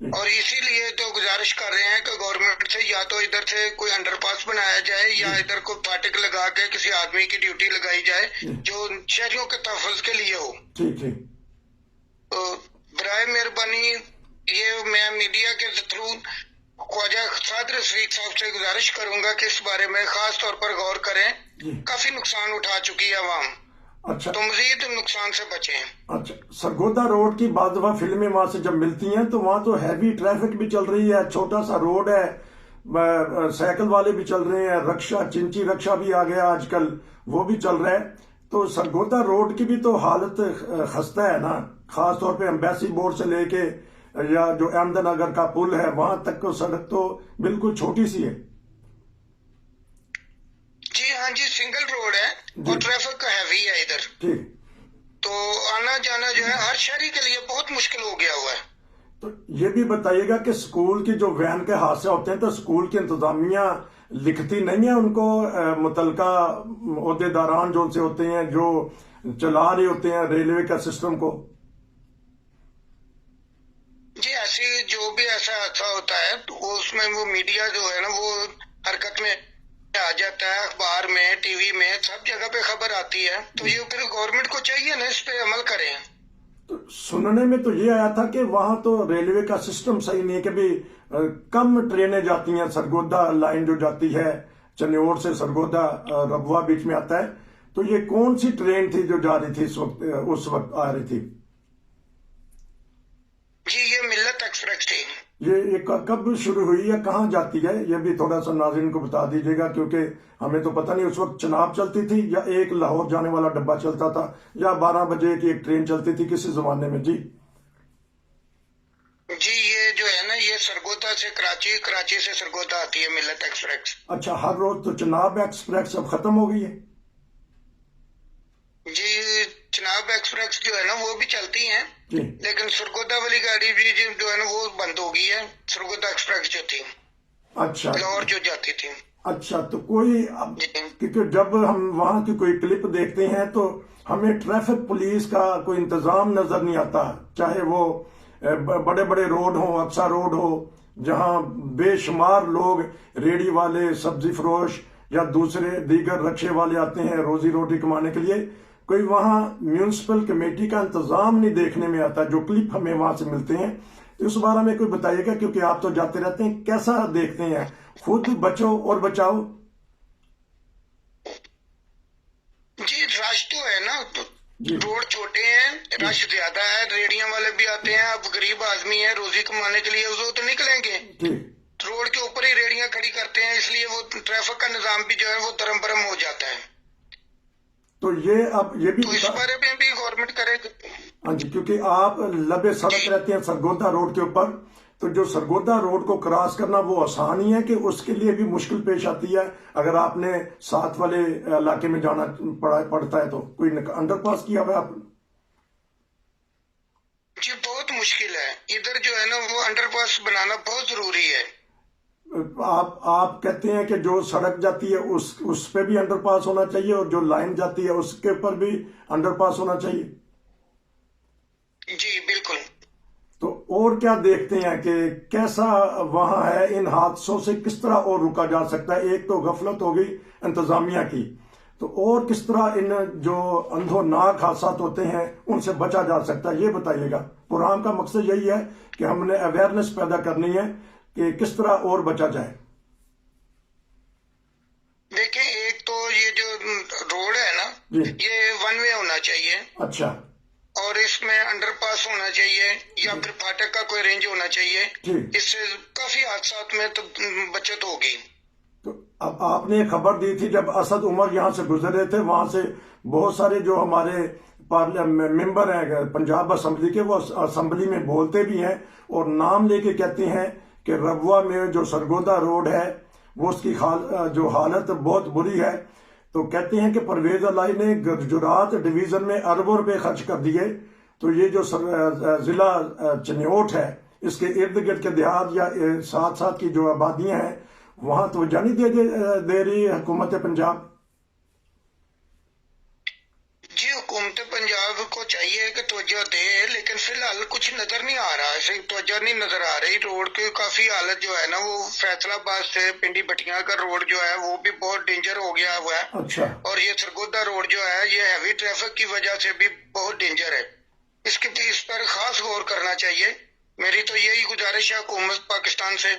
اور اسی لیے تو گزارش کر رہے ہیں کہ گورنمنٹ سے یا تو ادھر سے کوئی انڈر پاس بنایا جائے یا ادھر کو پھاٹک لگا کے کسی آدمی کی ڈیوٹی لگائی جائے جو شہریوں کے تحفظ کے لیے ہو. ٹھیک ٹھیک. تو برائے مہربانی یہ میں میڈیا کے تھرو خواجہ صادر رفیق صاحب سے گزارش کروں گا کہ اس بارے میں خاص طور پر غور کریں. کافی نقصان اٹھا چکی ہے عوام. اچھا تو مزید نقصان سے بچیں. اچھا سرگودا روڈ کی بعض دفعہ فلمیں وہاں سے جب ملتی ہیں تو وہاں تو ہیوی ٹریفک بھی چل رہی ہے, چھوٹا سا روڈ ہے, سائیکل والے بھی چل رہے ہیں, رکشا چنچی رکشا بھی آ گیا آج کل, وہ بھی چل رہا ہے. تو سرگودا روڈ کی بھی تو حالت خستہ ہے نا, خاص طور پہ امبیسی بورڈ سے لے کے یا جو احمد نگر کا پل ہے وہاں تک کو سڑک تو بالکل چھوٹی سی ہے. جی ہاں جی, سنگل روڈ ہے اور ٹریفک ہیوی ہے ادھر. ٹھیک. تو آنا جانا جو ہے ہر شہری کے لیے بہت مشکل ہو گیا ہوا ہے. تو یہ بھی بتائیے گا کہ اسکول کی جو وین کے حادثے ہوتے ہیں تو اسکول کی انتظامیہ لکھتی نہیں ہے ان کو, متعلقہ عہدے داران جو ان سے ہوتے ہیں جو چلا رہے ہوتے ہیں ریلوے کا سسٹم کو؟ جی ایسی جو بھی ایسا حادثہ ہوتا ہے تو اس میں وہ میڈیا جو ہے نا وہ حرکت میں آ جاتا ہے, اخبار میں, ٹی وی میں, سب جگہ پہ خبر آتی ہے. تو یہ پھر گورنمنٹ کو چاہیے نا اس پہ عمل کریں. تو سننے میں تو یہ آیا تھا کہ وہاں تو ریلوے کا سسٹم صحیح نہیں ہے, کہ بھی کم ٹرینیں جاتی ہیں. سرگودا لائن جو جاتی ہے چنیوڑ سے سرگودا ربوا بیچ میں آتا ہے, تو یہ کون سی ٹرین تھی جو جا رہی تھی اس وقت آ رہی تھی؟ جی یہ ملت ایکسپریس تھی. یہ کب شروع ہوئی ہے, کہاں جاتی ہے, یہ بھی تھوڑا سا ناظرین کو بتا دیجیے گا, کیونکہ ہمیں تو پتہ نہیں اس وقت چناب چلتی تھی یا ایک لاہور جانے والا ڈبہ چلتا تھا یا 12 بجے کی ایک ٹرین چلتی تھی کسی زمانے میں. جی یہ جو ہے نا یہ سرگودا سے کراچی, کراچی سے سرگودا آتی ہے ملت ایکسپریس. اچھا ہر روز تو چناب ایکسپریس اب ختم ہو گئی ہے؟ جی چناب ایکسپریس جو ہے نا وہ بھی چلتی ہیں جی, لیکن سرگودا والی گاڑی بھی جو ہے نا وہ بند ہو گئی ہے. سرگودا ایکسپریس جو تھی اچھا لاہور جو جاتی تھی. اچھا تو کوئی کیونکہ جب ہم وہاں کی کوئی کلپ دیکھتے ہیں تو ہمیں ٹریفک پولیس کا کوئی انتظام نظر نہیں آتا, چاہے وہ بڑے بڑے روڈ ہوں, اقصا روڈ ہو جہاں بے شمار لوگ ریڑھی والے, سبزی فروش یا دوسرے دیگر رکشے والے آتے ہیں روزی روٹی کمانے کے لیے. کوئی وہاں میونسپل کمیٹی کا انتظام نہیں دیکھنے میں آتا. جو کلپ ہمیں وہاں سے ملتے ہیں تو اس بارے میں کوئی بتائیے گا, کیونکہ آپ تو جاتے رہتے ہیں, کیسا دیکھتے ہیں, خود بچو اور بچاؤ. جی رش تو ہے نا, روڈ چھوٹے ہیں, رش زیادہ ہے, ریڑیاں والے بھی آتے ہیں. اب غریب آدمی ہے, روزی کمانے کے لیے وہ تو نکلیں گے, روڈ کے اوپر ہی ریڑیاں کھڑی کرتے ہیں, اس لیے وہ ٹریفک کا نظام بھی جو ہے وہ ترم برم ہو جاتا ہے. تو یہ اب یہ بھی تو اس بارے میں بھی گورنمنٹ کرے. ہاں جی, کیونکہ آپ لبے سڑک رہتے ہیں سرگودا روڈ کے اوپر, تو جو سرگودا روڈ کو کراس کرنا وہ آسان ہی ہے کہ اس کے لیے بھی مشکل پیش آتی ہے اگر آپ نے ساتھ والے علاقے میں جانا پڑتا ہے؟ تو کوئی انڈر پاس کیا ہوا ہے آپ؟ جی بہت مشکل ہے ادھر جو ہے نا وہ انڈر پاس بنانا بہت ضروری ہے. آپ کہتے ہیں کہ جو سڑک جاتی ہے اس پہ بھی انڈر پاس ہونا چاہیے اور جو لائن جاتی ہے اس کے اوپر بھی انڈر پاس ہونا چاہیے. جی بالکل. تو اور کیا دیکھتے ہیں کہ کیسا وہاں ہے, ان حادثوں سے کس طرح اور رکا جا سکتا ہے؟ ایک تو غفلت ہو گئی انتظامیہ کی, تو اور کس طرح ان جو اندھوناک حادثات ہوتے ہیں ان سے بچا جا سکتا ہے, یہ بتائیے گا. پروگرام کا مقصد یہی ہے کہ ہم نے اویئرنیس پیدا کرنی ہے کہ کس طرح اور بچا جائے. دیکھیں ایک تو یہ جو روڈ ہے نا یہ 1 وے ہونا چاہیے. اچھا. اور اس میں انڈر پاس ہونا چاہیے یا پھر پھاٹک کا کوئی رینج ہونا چاہیے. اس سے کافی حادثات میں تو بچت ہوگی. تو اب آپ نے خبر دی تھی جب اسد عمر یہاں سے گزر رہے تھے, وہاں سے بہت سارے جو ہمارے ممبر ہیں پنجاب اسمبلی کے, وہ اسمبلی میں بولتے بھی ہیں اور نام لے کے کہتے ہیں کہ ربوا میں جو سرگودا روڈ ہے وہ اس کی جو حالت بہت بری ہے. تو کہتے ہیں کہ پرویز الہی نے گجرات ڈویژن میں اربوں روپے خرچ کر دیے, تو یہ جو ضلع چنیوٹ ہے اس کے ارد گرد کے دیہات یا ساتھ ساتھ کی جو آبادیاں ہیں وہاں توجہ نہیں دے رہی حکومت پنجاب. جی حکومت پنجاب کو چاہیے چاہیے کہ توجہ دے، لیکن فی الحال کچھ نظر نہیں آ رہا، ایسے توجہ نہیں نظر آ رہی۔ روڈ کی کافی حالت جو ہے نا، وہ فیصل آباد سے پنڈی بٹیاں کا روڈ جو ہے وہ بھی بہت ڈینجر ہو گیا ہوا ہے، اچھا، اور یہ سرگودا روڈ جو ہے یہ ہیوی ٹریفک کی وجہ سے بھی بہت ڈینجر ہے۔ اس پر خاص غور کرنا چاہیے، میری تو یہی گزارش ہے حکومت پاکستان سے،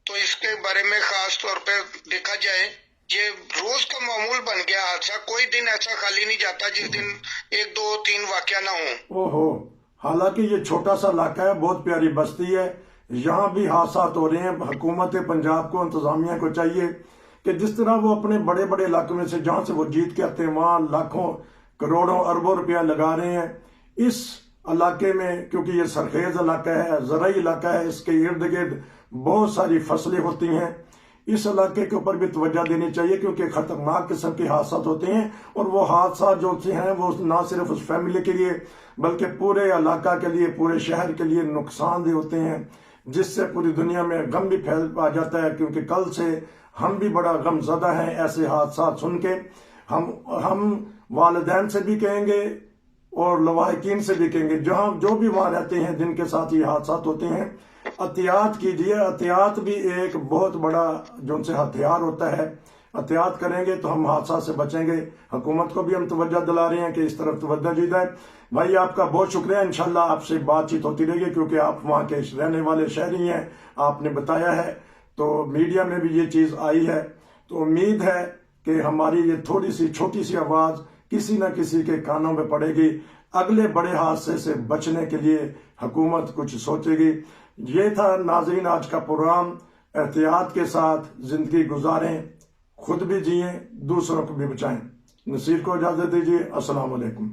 تو اس کے بارے میں خاص طور پہ دیکھا جائے۔ یہ روز کا معمول بن گیا حادثہ، کوئی دن ایسا خالی نہیں جاتا جس دن 1 2 3 واقعہ نہ ہوں۔ اوہو، حالانکہ یہ چھوٹا سا علاقہ ہے، بہت پیاری بستی ہے، یہاں بھی حادثات ہو رہے ہیں۔ حکومت پنجاب کو، انتظامیہ کو چاہیے کہ جس طرح وہ اپنے بڑے بڑے علاقوں میں سے جہاں سے وہ جیت کے آتے ہیں وہاں لاکھوں کروڑوں اربوں روپیہ لگا رہے ہیں، اس علاقے میں، کیونکہ یہ سرخیز علاقہ ہے، زرعی علاقہ ہے، اس کے ارد گرد بہت ساری فصلیں ہوتی ہیں، اس علاقے کے اوپر بھی توجہ دینی چاہیے، کیونکہ خطرناک قسم کے حادثات ہوتے ہیں، اور وہ حادثات جو ہیں وہ نہ صرف اس فیملی کے لیے بلکہ پورے علاقہ کے لیے، پورے شہر کے لیے نقصان دہ ہوتے ہیں، جس سے پوری دنیا میں غم بھی پھیل آ جاتا ہے۔ کیونکہ کل سے ہم بھی بڑا غم زدہ ہیں ایسے حادثات سن کے۔ ہم والدین سے بھی کہیں گے اور لواحقین سے بھی کہیں گے، جہاں جو بھی وہاں رہتے ہیں جن کے ساتھ یہ حادثات ہوتے ہیں، احتیاط کیجیے۔ احتیاط بھی ایک بہت بڑا جو ان سے ہتھیار ہوتا ہے، احتیاط کریں گے تو ہم حادثات سے بچیں گے۔ حکومت کو بھی ہم توجہ دلا رہے ہیں کہ اس طرف توجہ دی جائے۔ بھائی آپ کا بہت شکریہ، انشاءاللہ آپ سے بات چیت ہوتی رہے گی، کیونکہ آپ وہاں کے رہنے والے شہری ہیں، آپ نے بتایا ہے، تو میڈیا میں بھی یہ چیز آئی ہے، تو امید ہے کہ ہماری یہ تھوڑی سی چھوٹی سی آواز کسی نہ کسی کے کانوں میں پڑے گی، اگلے بڑے حادثے سے بچنے کے لیے حکومت کچھ سوچے گی۔ یہ تھا ناظرین آج کا پروگرام۔ احتیاط کے ساتھ زندگی گزاریں، خود بھی جئیں، دوسروں کو بھی بچائیں۔ نصیر کو اجازت دیجیے، السلام علیکم۔